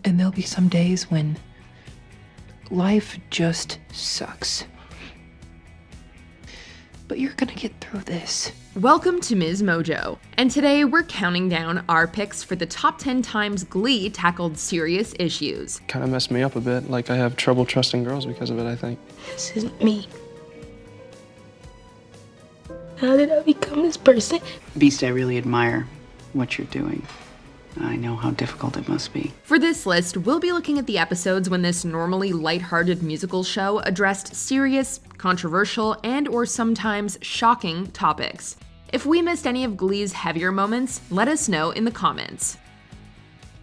And there'll be some days when life just sucks. But you're gonna get through this. Welcome to MsMojo, and today we're counting down our picks for the top 10 times Glee tackled serious issues. Kind of messed me up a bit, like I have trouble trusting girls because of it, I think. This isn't me. How did I become this person? Beast, I really admire what you're doing. I know how difficult it must be. For this list, we'll be looking at the episodes when this normally lighthearted musical show addressed serious, controversial, and/or sometimes shocking topics. If we missed any of Glee's heavier moments, let us know in the comments.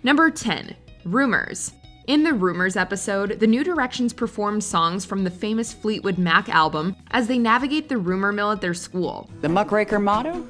Number 10. Rumors. In the Rumors episode, the New Directions perform songs from the famous Fleetwood Mac album as they navigate the rumor mill at their school. The muckraker motto?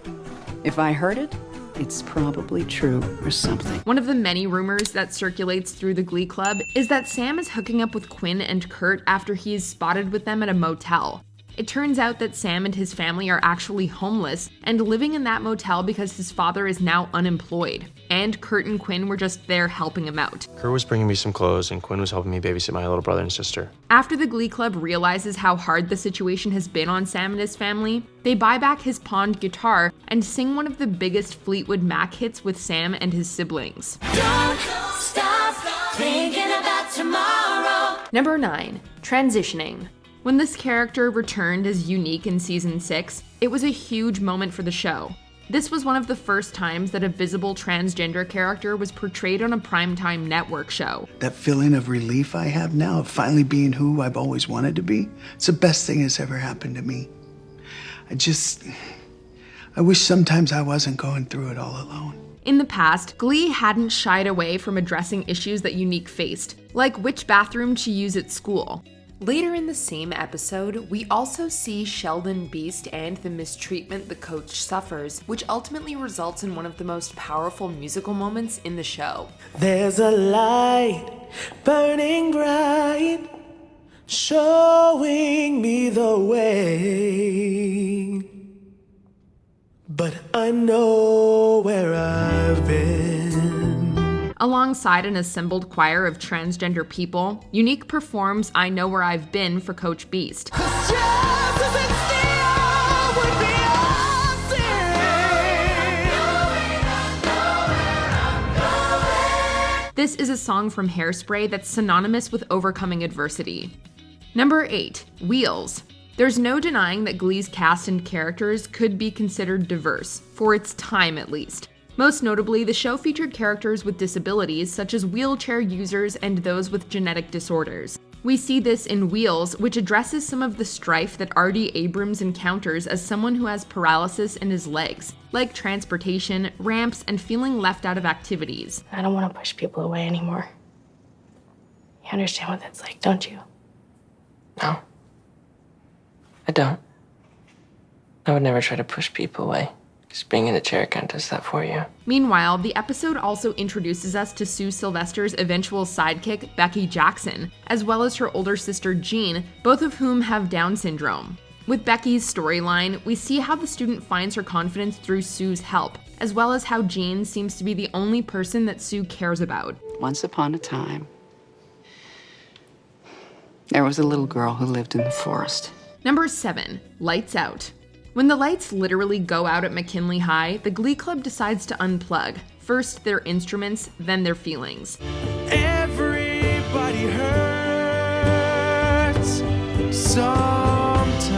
If I heard it, it's probably true or something. One of the many rumors that circulates through the Glee Club is that Sam is hooking up with Quinn and Kurt after he is spotted with them at a motel. It turns out that Sam and his family are actually homeless and living in that motel because his father is now unemployed. And Kurt and Quinn were just there helping him out. Kurt was bringing me some clothes and Quinn was helping me babysit my little brother and sister. After the Glee Club realizes how hard the situation has been on Sam and his family, they buy back his pawned guitar and sing one of the biggest Fleetwood Mac hits with Sam and his siblings. Don't stop thinking about tomorrow. Number 9. Transitioning. When this character returned as Unique in season 6, it was a huge moment for the show. This was one of the first times that a visible transgender character was portrayed on a primetime network show. That feeling of relief I have now of finally being who I've always wanted to be, it's the best thing that's ever happened to me. I wish sometimes I wasn't going through it all alone. In the past, Glee hadn't shied away from addressing issues that Unique faced, like which bathroom to use at school. Later in the same episode, we also see Sheldon Beast and the mistreatment the coach suffers, which ultimately results in one of the most powerful musical moments in the show. There's a light burning bright, showing me the way, but I know where I've been. Alongside an assembled choir of transgender people, Unique performs I Know Where I've Been for Coach Beast. This is a song from Hairspray that's synonymous with overcoming adversity. Number 8. Wheels. There's no denying that Glee's cast and characters could be considered diverse, for its time at least. Most notably, the show featured characters with disabilities such as wheelchair users and those with genetic disorders. We see this in Wheels, which addresses some of the strife that R.D. Abrams encounters as someone who has paralysis in his legs, like transportation, ramps, and feeling left out of activities. I don't want to push people away anymore. You understand what that's like, don't you? No, I don't. I would never try to push people away. Just being in a chair kind of does that for you. Meanwhile, the episode also introduces us to Sue Sylvester's eventual sidekick, Becky Jackson, as well as her older sister, Jean, both of whom have Down syndrome. With Becky's storyline, we see how the student finds her confidence through Sue's help, as well as how Jean seems to be the only person that Sue cares about. Once upon a time, there was a little girl who lived in the forest. Number 7. Lights Out. When the lights literally go out at McKinley High, the Glee Club decides to unplug. First their instruments, then their feelings. Everybody hurts sometimes.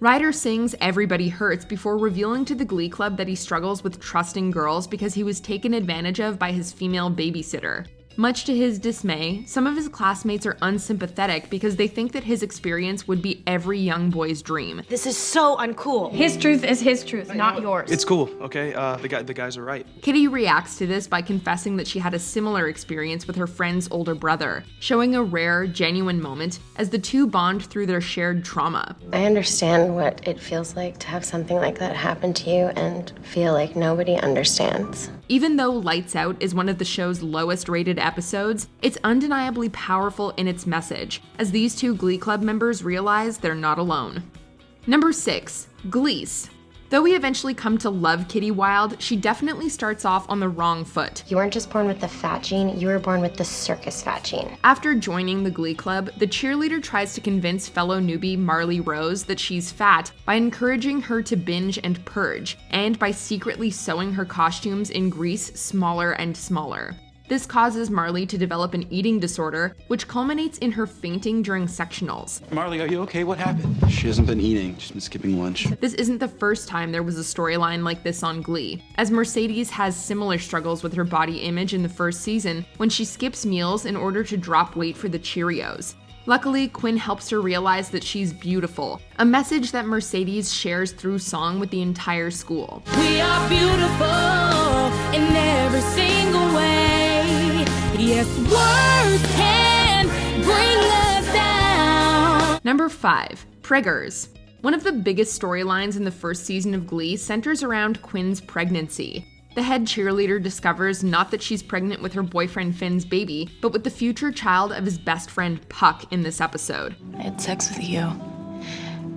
Ryder sings Everybody Hurts before revealing to the Glee Club that he struggles with trusting girls because he was taken advantage of by his female babysitter. Much to his dismay, some of his classmates are unsympathetic because they think that his experience would be every young boy's dream. This is so uncool. His truth is his truth, not yours. It's cool, okay? The guys are right. Kitty reacts to this by confessing that she had a similar experience with her friend's older brother, showing a rare, genuine moment as the two bond through their shared trauma. I understand what it feels like to have something like that happen to you and feel like nobody understands. Even though Lights Out is one of the show's lowest rated episodes, it's undeniably powerful in its message, as these two Glee Club members realize they're not alone. Number 6. Glease. Though we eventually come to love Kitty Wilde, she definitely starts off on the wrong foot. You weren't just born with the fat gene, you were born with the circus fat gene. After joining the Glee Club, the cheerleader tries to convince fellow newbie Marley Rose that she's fat by encouraging her to binge and purge, and by secretly sewing her costumes in grease smaller and smaller. This causes Marley to develop an eating disorder, which culminates in her fainting during sectionals. Marley, are you okay? What happened? She hasn't been eating. She's been skipping lunch. This isn't the first time there was a storyline like this on Glee, as Mercedes has similar struggles with her body image in the first season when she skips meals in order to drop weight for the Cheerios. Luckily, Quinn helps her realize that she's beautiful, a message that Mercedes shares through song with the entire school. We are beautiful in every single way. Yes, words can bring us down. Number 5. Preggers. One of the biggest storylines in the first season of Glee centers around Quinn's pregnancy. The head cheerleader discovers not that she's pregnant with her boyfriend Finn's baby, but with the future child of his best friend Puck in this episode. I had sex with you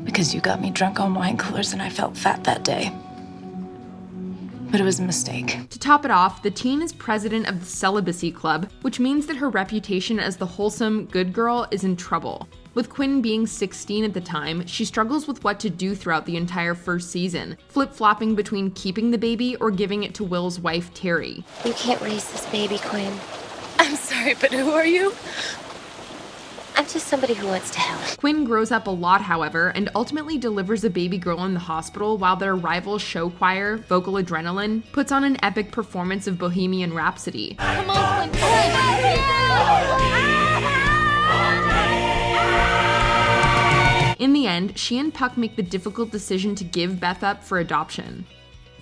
because you got me drunk on wine coolers and I felt fat that day. But it was a mistake. To top it off, the teen is president of the Celibacy Club, which means that her reputation as the wholesome good girl is in trouble. With Quinn being 16 at the time, she struggles with what to do throughout the entire first season, flip-flopping between keeping the baby or giving it to Will's wife, Terry. You can't raise this baby, Quinn. I'm sorry, but who are you? I'm just somebody who wants to help. Quinn grows up a lot, however, and ultimately delivers a baby girl in the hospital while their rival show choir, Vocal Adrenaline, puts on an epic performance of Bohemian Rhapsody. Come on, Quinn. In the end, she and Puck make the difficult decision to give Beth up for adoption.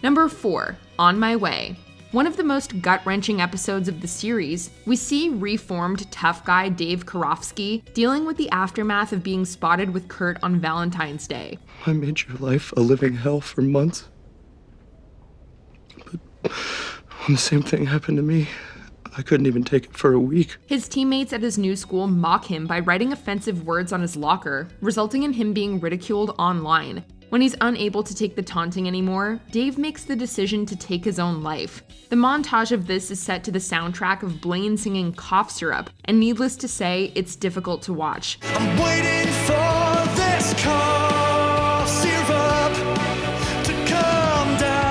Number 4. On My Way. One of the most gut-wrenching episodes of the series, we see reformed tough guy Dave Karofsky dealing with the aftermath of being spotted with Kurt on Valentine's Day. I made your life a living hell for months. But when the same thing happened to me, I couldn't even take it for a week. His teammates at his new school mock him by writing offensive words on his locker, resulting in him being ridiculed online. When he's unable to take the taunting anymore, Dave makes the decision to take his own life. The montage of this is set to the soundtrack of Blaine singing Cough Syrup, and needless to say, it's difficult to watch. I'm waiting for this cough syrup to come down.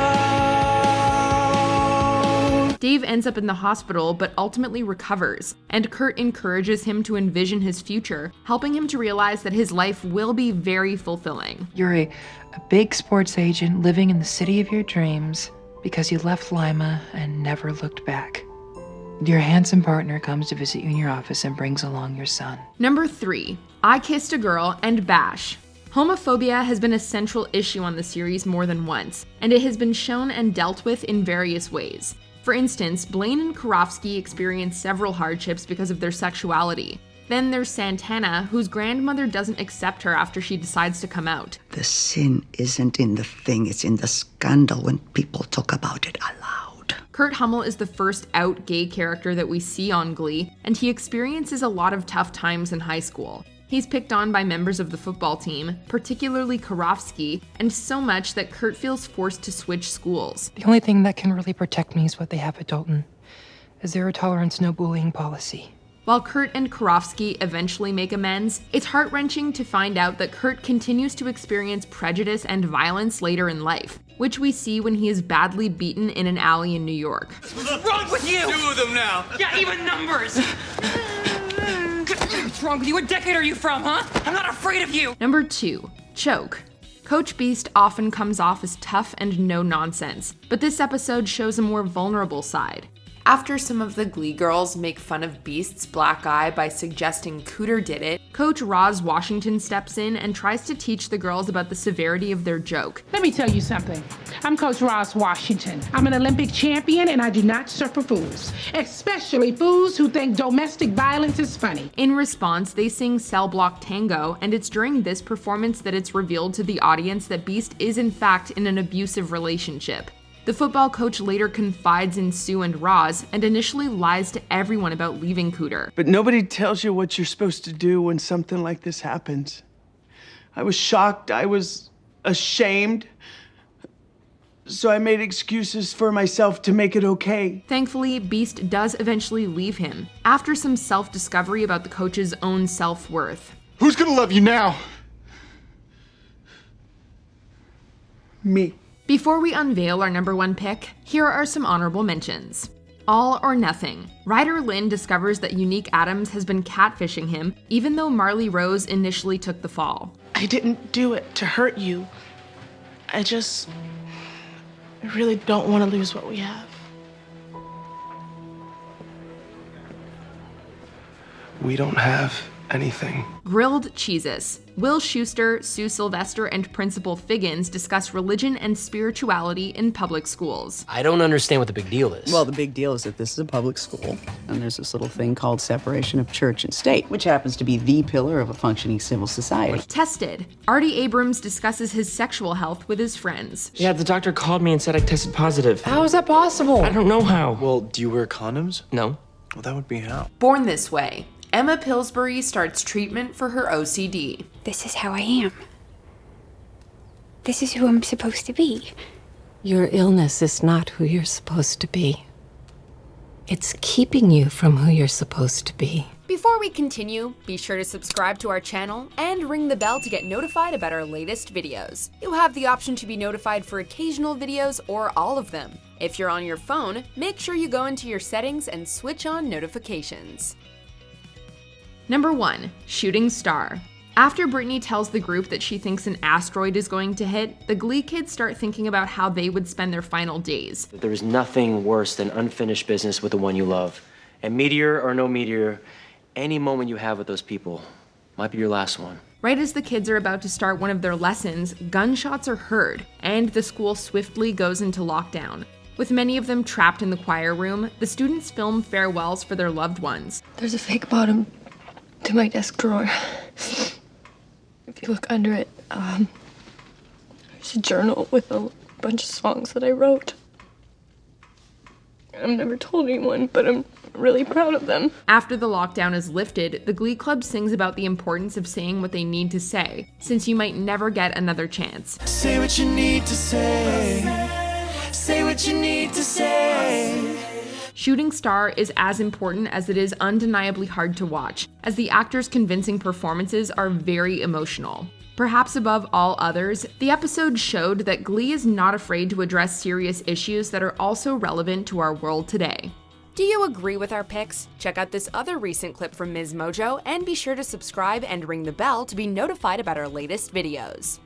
Dave ends up in the hospital, but ultimately recovers, and Kurt encourages him to envision his future, helping him to realize that his life will be very fulfilling. You're a big sports agent living in the city of your dreams because you left Lima and never looked back. Your handsome partner comes to visit you in your office and brings along your son. Number 3. I Kissed a Girl and Bash. Homophobia has been a central issue on the series more than once, and it has been shown and dealt with in various ways. For instance, Blaine and Karofsky experience several hardships because of their sexuality. Then there's Santana, whose grandmother doesn't accept her after she decides to come out. The sin isn't in the thing, it's in the scandal when people talk about it aloud. Kurt Hummel is the first out gay character that we see on Glee, and he experiences a lot of tough times in high school. He's picked on by members of the football team, particularly Karofsky, and so much that Kurt feels forced to switch schools. The only thing that can really protect me is what they have at Dalton, a zero-tolerance, no-bullying policy. While Kurt and Karofsky eventually make amends, it's heart-wrenching to find out that Kurt continues to experience prejudice and violence later in life, which we see when he is badly beaten in an alley in New York. What's wrong with you? 2 of them now. Yeah, even numbers. What's wrong with you? What decade are you from, huh? I'm not afraid of you. Number 2. Choke. Coach Beast often comes off as tough and no-nonsense, but this episode shows a more vulnerable side. After some of the Glee girls make fun of Beast's black eye by suggesting Cooter did it, Coach Roz Washington steps in and tries to teach the girls about the severity of their joke. Let me tell you something. I'm Coach Roz Washington. I'm an Olympic champion and I do not suffer fools, especially fools who think domestic violence is funny. In response, they sing Cell Block Tango, and it's during this performance that it's revealed to the audience that Beast is in fact in an abusive relationship. The football coach later confides in Sue and Roz and initially lies to everyone about leaving Cooter. But nobody tells you what you're supposed to do when something like this happens. I was shocked. I was ashamed. so I made excuses for myself to make it okay. Thankfully, Beast does eventually leave him, after some self-discovery about the coach's own self-worth. Who's gonna love you now? Me. Before we unveil our number 1 pick, here are some honorable mentions. All or Nothing. Ryder Lynn discovers that Unique Adams has been catfishing him, even though Marley Rose initially took the fall. I didn't do it to hurt you. I really don't want to lose what we have. We don't have anything. Grilled Cheeses. Will Schuester, Sue Sylvester, and Principal Figgins discuss religion and spirituality in public schools. I don't understand what the big deal is. Well, the big deal is that this is a public school, and there's this little thing called separation of church and state, which happens to be the pillar of a functioning civil society. Tested. Artie Abrams discusses his sexual health with his friends. Yeah, the doctor called me and said I tested positive. How is that possible? I don't know how. Well, do you wear condoms? No. Well, that would be how. Born This Way. Emma Pillsbury starts treatment for her OCD. This is how I am. This is who I'm supposed to be. Your illness is not who you're supposed to be. It's keeping you from who you're supposed to be. Before we continue, be sure to subscribe to our channel and ring the bell to get notified about our latest videos. You'll have the option to be notified for occasional videos or all of them. If you're on your phone, make sure you go into your settings and switch on notifications. Number 1, Shooting Star. After Brittany tells the group that she thinks an asteroid is going to hit, the Glee kids start thinking about how they would spend their final days. There is nothing worse than unfinished business with the one you love. And meteor or no meteor, any moment you have with those people might be your last one. Right as the kids are about to start one of their lessons, gunshots are heard, and the school swiftly goes into lockdown. With many of them trapped in the choir room, the students film farewells for their loved ones. There's a fake bottom to my desk drawer. If you look under it, there's a journal with a bunch of songs that I wrote. I've never told anyone, but I'm really proud of them. After the lockdown is lifted, the Glee Club sings about the importance of saying what they need to say, since you might never get another chance. Say what you need to say. Say what you need to say. Shooting Star is as important as it is undeniably hard to watch, as the actors' convincing performances are very emotional. Perhaps above all others, the episode showed that Glee is not afraid to address serious issues that are also relevant to our world today. Do you agree with our picks? Check out this other recent clip from MsMojo and be sure to subscribe and ring the bell to be notified about our latest videos.